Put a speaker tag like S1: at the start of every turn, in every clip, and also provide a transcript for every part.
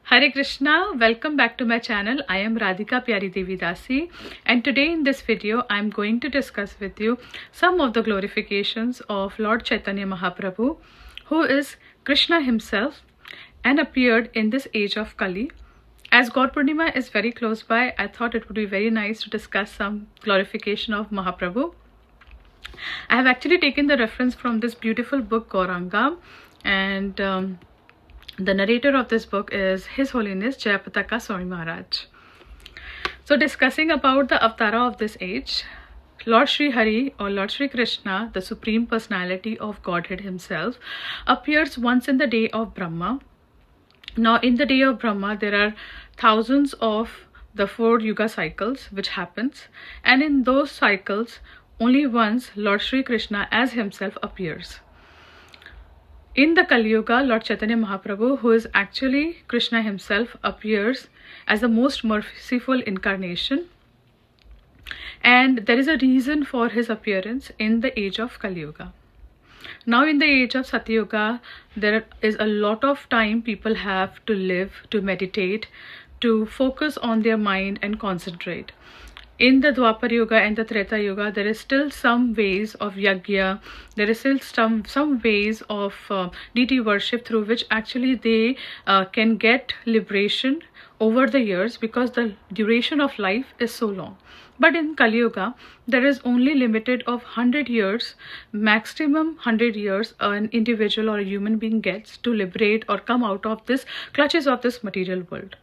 S1: Hare Krishna, welcome back to my channel. I am Radhika Piyari Devi Dasi, and today in this video I am going to discuss with you some of the glorifications of Lord Caitanya Mahāprabhu, who is Krishna himself and appeared in this age of Kali. As Gaur Purnima is very close by, I thought it would be very nice to discuss some glorification of Mahaprabhu. I have actually taken the reference from this beautiful book Gauranga, and the narrator of this book is His Holiness Jayapataka Swami Maharaj. So discussing about the Avatara of this age, Lord Sri Hari or Lord Sri Krishna, the Supreme Personality of Godhead himself, appears once in the day of Brahma. Now in the day of Brahma, there are thousands of the 4 Yuga cycles which happens, and in those cycles, only once Lord Sri Krishna as himself appears. In the Kali Yuga, Lord Caitanya Mahāprabhu, who is actually Krishna himself, appears as the most merciful incarnation. And there is a reason for his appearance in the age of Kali Yuga. Now in the age of Satya Yuga, there is a lot of time people have to live, to meditate, to focus on their mind and concentrate. In the Dwapar Yuga and the Treta Yuga, there is still some ways of yagya, there is still some ways of deity worship through which actually they can get liberation over the years, because the duration of life is so long. But in Kali Yuga, there is only limited of 100 years, maximum 100 years an individual or a human being gets to liberate or come out of this clutches of this material world.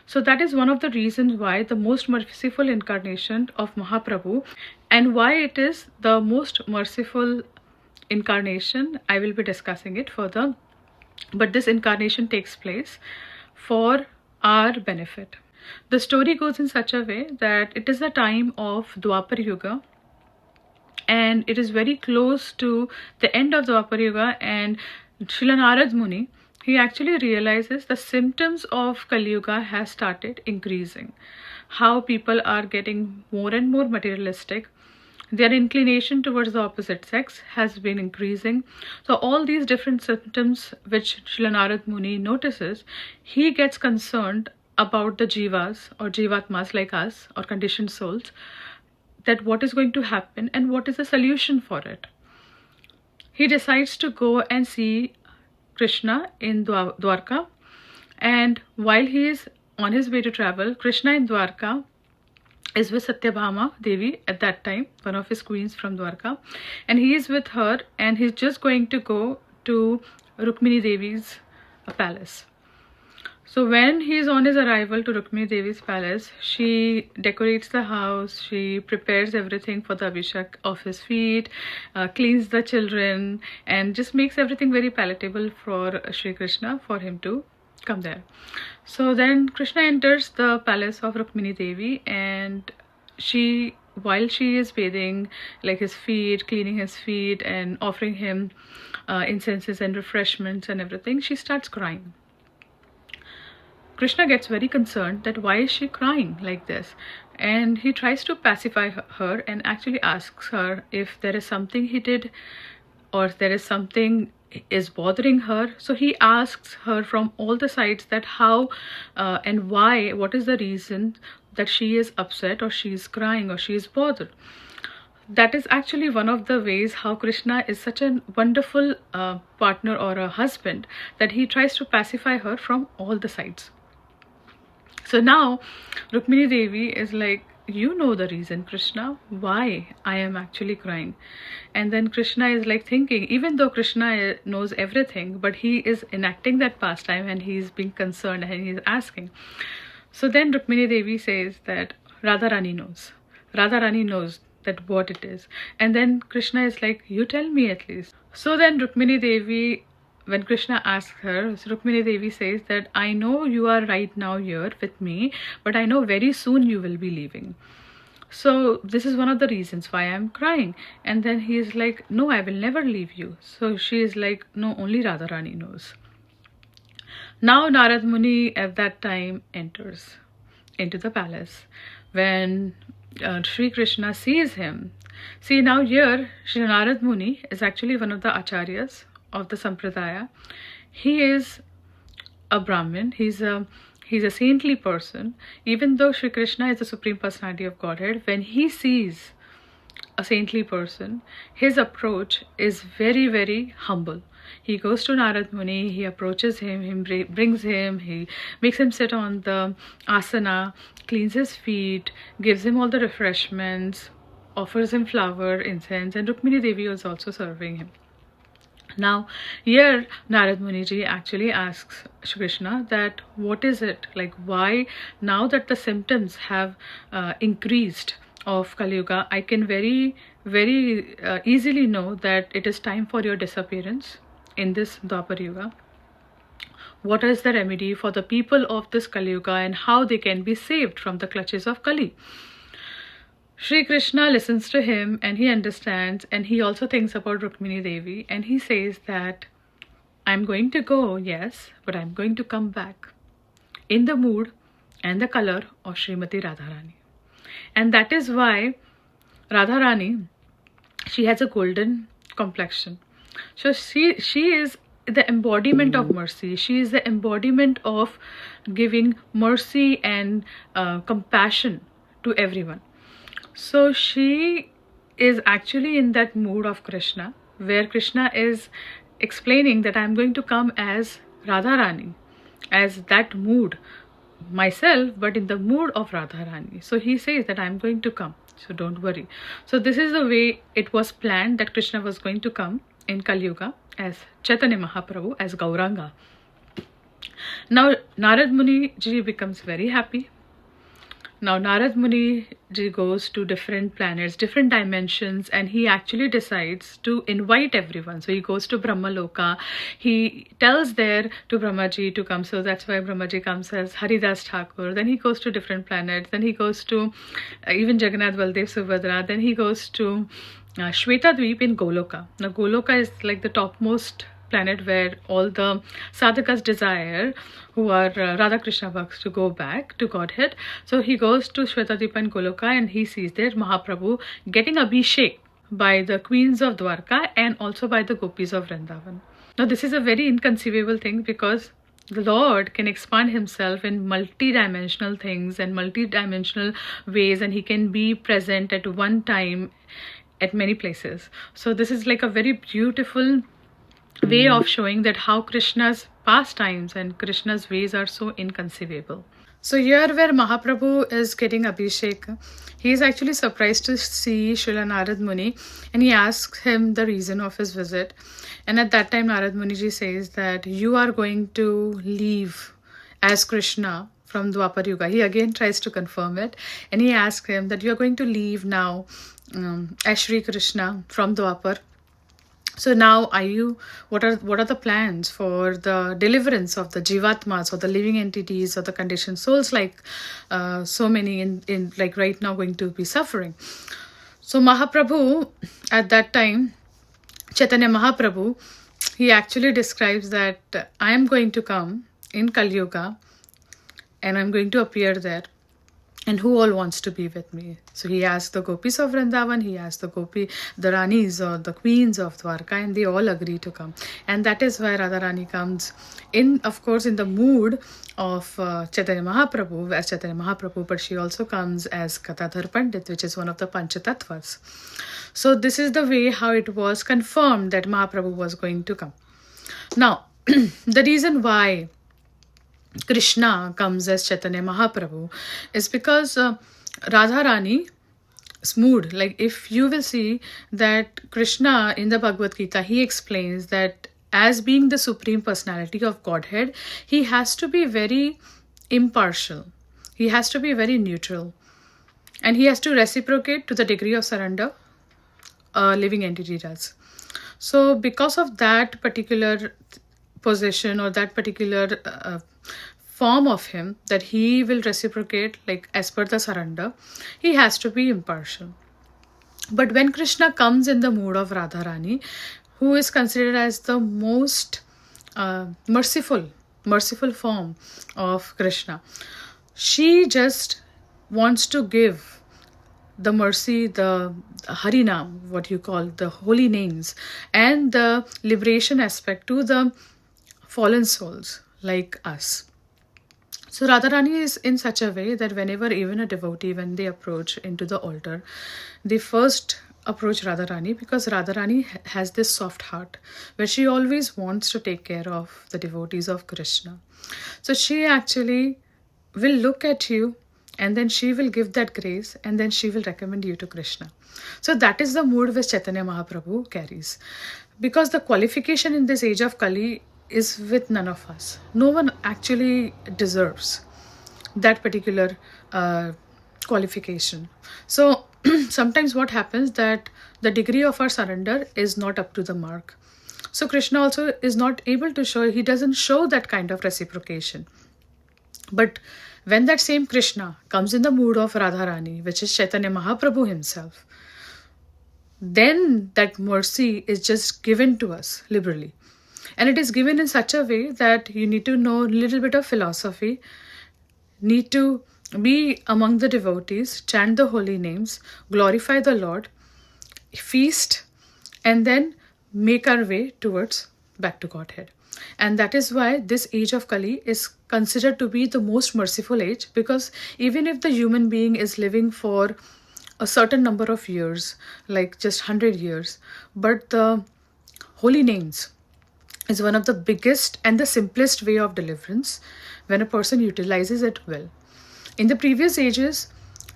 S1: So that is one of the reasons why the most merciful incarnation of Mahaprabhu, and why it is the most merciful incarnation, I will be discussing it further. But this incarnation takes place for our benefit. The story goes in such a way that it is the time of Dwapar Yuga, and it is very close to the end of Dwapar Yuga, and Srila Narad Muni, he actually realizes the symptoms of Kali Yuga has started increasing. How people are getting more and more materialistic. Their inclination towards the opposite sex has been increasing. So all these different symptoms which Srila Narad Muni notices, he gets concerned about the jivas or jivatmas like us, or conditioned souls, that what is going to happen and what is the solution for it. He decides to go and see Krishna in Dwarka, and while he is on his way to travel, Krishna in Dwarka is with Satyabhama Devi at that time, one of his queens from Dwarka, and he is with her, and he's just going to go to Rukmini Devi's palace. So when he is on his arrival to Rukmini Devi's palace, she decorates the house, she prepares everything for the Abhishek of his feet, cleans the children, and just makes everything very palatable for Sri Krishna, for him to come there. So then Krishna enters the palace of Rukmini Devi, and while she is bathing like his feet, cleaning his feet and offering him incenses and refreshments and everything, she starts crying. Krishna gets very concerned that why is she crying like this, and he tries to pacify her and actually asks her if there is something he did or if there is something is bothering her. So he asks her from all the sides that how and why, what is the reason that she is upset or she is crying or she is bothered. That is actually one of the ways how Krishna is such a wonderful partner or a husband, that he tries to pacify her from all the sides. So now Rukmini Devi is like, you know the reason, Krishna, why I am actually crying. And then Krishna is like thinking, even though Krishna knows everything, but he is enacting that pastime and he is being concerned and he is asking. So then Rukmini Devi says that Radharani knows. Radharani knows that what it is. And then Krishna is like, you tell me at least. So then Rukmini Devi, when Krishna asks her, so Rukmini Devi says that I know you are right now here with me, but I know very soon you will be leaving. So this is one of the reasons why I'm crying. And then he is like, no, I will never leave you. So she is like, no, only Radharani knows. Now Narad Muni at that time enters into the palace. When Sri Krishna sees him, see now here Sri Narad Muni is actually one of the acharyas of the Sampradaya. He is a Brahmin. He's a saintly person. Even though Shri Krishna is the Supreme Personality of Godhead, when he sees a saintly person, his approach is very, very humble. He goes to Narad Muni, he approaches him, brings him, he makes him sit on the asana, cleans his feet, gives him all the refreshments, offers him flower, incense, and Rukmini Devi was also serving him. Now, here Narad Muniji actually asks Shri Krishna that what is it, like why now that the symptoms have increased of Kali Yuga, I can very, very easily know that it is time for your disappearance in this Dwapar Yuga. What is the remedy for the people of this Kali Yuga and how they can be saved from the clutches of Kali? Shri Krishna listens to him and he understands, and he also thinks about Rukmini Devi, and he says that I'm going to go, yes, but I'm going to come back in the mood and the color of Srimati Radharani. And that is why Radharani, she has a golden complexion. So she is the embodiment of mercy. She is the embodiment of giving mercy and compassion to everyone. So she is actually in that mood of Krishna, where Krishna is explaining that I'm going to come as Radharani, as that mood myself, but in the mood of Radharani. So he says that I'm going to come, so don't worry. So this is the way it was planned that Krishna was going to come in Kali Yuga as Caitanya Mahāprabhu, as Gauranga. Now Narad Muni ji becomes very happy. Now Narad Muni ji goes to different planets, different dimensions, and he actually decides to invite everyone. So he goes to Brahmaloka. He tells there to Brahmaji to come. So that's why Brahmaji comes as Haridas Thakur. Then he goes to different planets. Then he goes to even Jagannath, Baldev, Subhadra. Then he goes to Shweta Dweep in Goloka. Now Goloka is like the topmost planet where all the sadhakas desire, who are Radha Krishna Bhakts, to go back to Godhead. So he goes to Shwetadvipa and Goloka, and he sees there Mahaprabhu getting abhishek by the queens of Dwarka and also by the gopis of Vrindavan. Now this is a very inconceivable thing, because the Lord can expand himself in multi-dimensional things and multi-dimensional ways, and he can be present at one time at many places. So this is like a very beautiful way of showing that how Krishna's pastimes and Krishna's ways are so inconceivable. So here where Mahaprabhu is getting Abhishek, he is actually surprised to see Srila Narad Muni, and he asks him the reason of his visit. And at that time Narad Muniji says that you are going to leave as Krishna from Dwapar Yuga. He again tries to confirm it, and he asks him that you are going to leave now as Shri Krishna from Dwapar. So now what are the plans for the deliverance of the jivatmas, or the living entities, or the conditioned souls, like so many in like right now going to be suffering? So Mahaprabhu at that time, Caitanya Mahāprabhu, he actually describes that I am going to come in Kali Yuga and I'm going to appear there. And who all wants to be with me? So he asked the gopis of Vrindavan, he asked the Ranis or the queens of Dwarka, and they all agree to come. And that is why Radharani comes in, of course, in the mood of Caitanya Mahāprabhu, as Caitanya Mahāprabhu, but she also comes as Katadhar Pandit, which is one of the Panchatattvas. So this is the way how it was confirmed that Mahaprabhu was going to come. Now, the reason why Krishna comes as Caitanya Mahāprabhu is because Radharani's mood, like if you will see that Krishna in the Bhagavad Gita, he explains that as being the Supreme Personality of Godhead, he has to be very impartial. He has to be very neutral. And he has to reciprocate to the degree of surrender a living entity does. So because of that particular position, or that particular form of him, that he will reciprocate like as per the surrender, he has to be impartial. But when Krishna comes in the mood of Radharani, who is considered as the most merciful form of Krishna, she just wants to give the mercy, the Harinam, what you call the holy names, and the liberation aspect to the fallen souls. like us. So Radharani is in such a way that whenever even a devotee, when they approach into the altar, they first approach Radharani, because Radharani has this soft heart where she always wants to take care of the devotees of Krishna. So she actually will look at you, and then she will give that grace, and then she will recommend you to Krishna. So that is the mood which Caitanya Mahāprabhu carries. Because the qualification in this age of Kali is with none of us. No one actually deserves that particular qualification. So sometimes what happens that the degree of our surrender is not up to the mark. So Krishna also is not able to show, he doesn't show that kind of reciprocation. But when that same Krishna comes in the mood of Radharani, which is Caitanya Mahāprabhu himself, then that mercy is just given to us liberally. And it is given in such a way that you need to know a little bit of philosophy, need to be among the devotees, chant the holy names, glorify the Lord, feast, and then make our way towards back to Godhead. And that is why this age of Kali is considered to be the most merciful age, because even if the human being is living for a certain number of years, like just 100 years, but the holy names is one of the biggest and the simplest way of deliverance when a person utilizes it well. In the previous ages,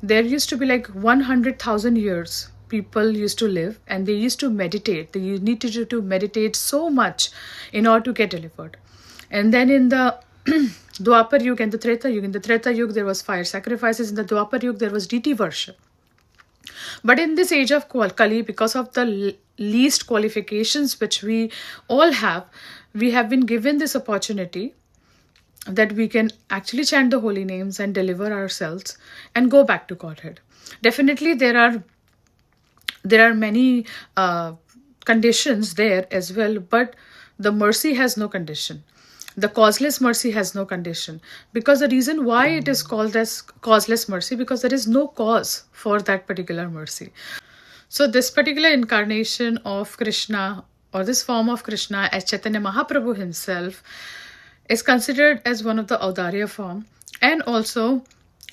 S1: there used to be like 100,000 years people used to live, and they used to meditate. They needed to meditate so much in order to get delivered. And then in the Dwapar Yuga and the Treta Yuga, in the Treta Yuga there was fire sacrifices, in the Dwapar Yuga there was deity worship. But in this age of Kali, because of the least qualifications which we all have, we have been given this opportunity that we can actually chant the holy names and deliver ourselves and go back to Godhead. Definitely there are many conditions there as well, but the mercy has no condition. The causeless mercy has no condition, because the reason why it is called as causeless mercy, because there is no cause for that particular mercy. So this particular incarnation of Krishna, or this form of Krishna as Caitanya Mahāprabhu himself, is considered as one of the Audarya form, and also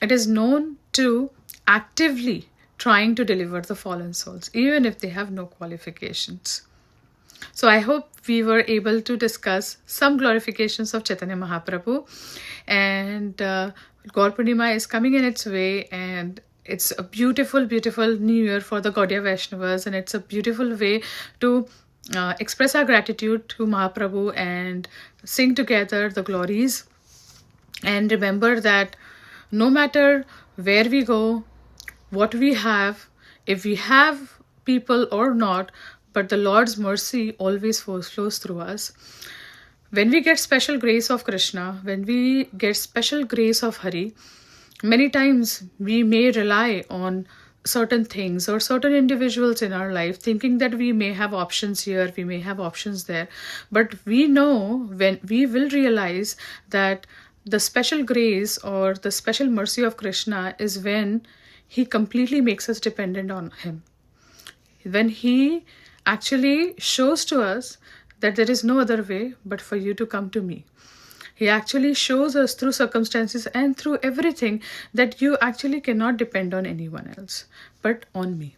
S1: it is known to actively trying to deliver the fallen souls, even if they have no qualifications. So I hope we were able to discuss some glorifications of Caitanya Mahāprabhu, and Gaur Purnima is coming in its way, and it's a beautiful, beautiful new year for the Gaudiya Vaishnavas, and it's a beautiful way to express our gratitude to Mahaprabhu and sing together the glories, and remember that no matter where we go, what we have, if we have people or not, but the Lord's mercy always flows through us. When we get special grace of Krishna, when we get special grace of Hari, many times we may rely on certain things or certain individuals in our life, thinking that we may have options here, we may have options there. But we know, when we will realize that the special grace or the special mercy of Krishna is when he completely makes us dependent on him. When he actually shows to us that there is no other way but for you to come to me. He actually shows us through circumstances and through everything that you actually cannot depend on anyone else but on me.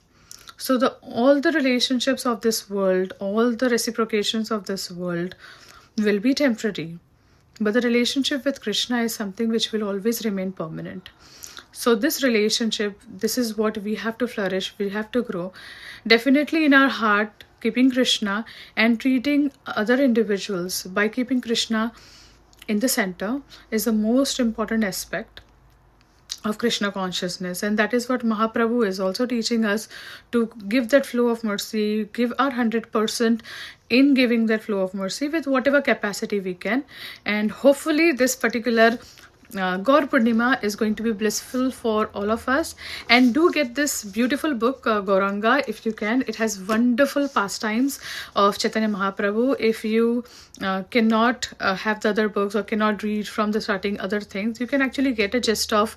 S1: So all the relationships of this world, all the reciprocations of this world will be temporary. But the relationship with Krishna is something which will always remain permanent. So this relationship, this is what we have to flourish, we have to grow. Definitely in our heart, keeping Krishna and treating other individuals by keeping Krishna in the center is the most important aspect of Krishna consciousness. And that is what Mahaprabhu is also teaching us, to give that flow of mercy, give our 100% in giving that flow of mercy with whatever capacity we can. And hopefully this particular Gaur Purnima is going to be blissful for all of us. And do get this beautiful book, Gauranga, if you can. It has wonderful pastimes of Caitanya Mahāprabhu. If you cannot have the other books or cannot read from the starting other things, you can actually get a gist of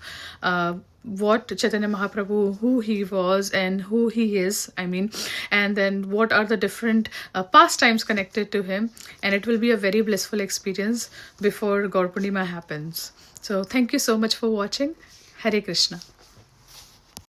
S1: what Chaitanya Mahaprabhu, who he was and who he is, and then what are the different pastimes connected to him, and it will be a very blissful experience before Gaur Purnima happens. So thank you so much for watching. Hare Krishna.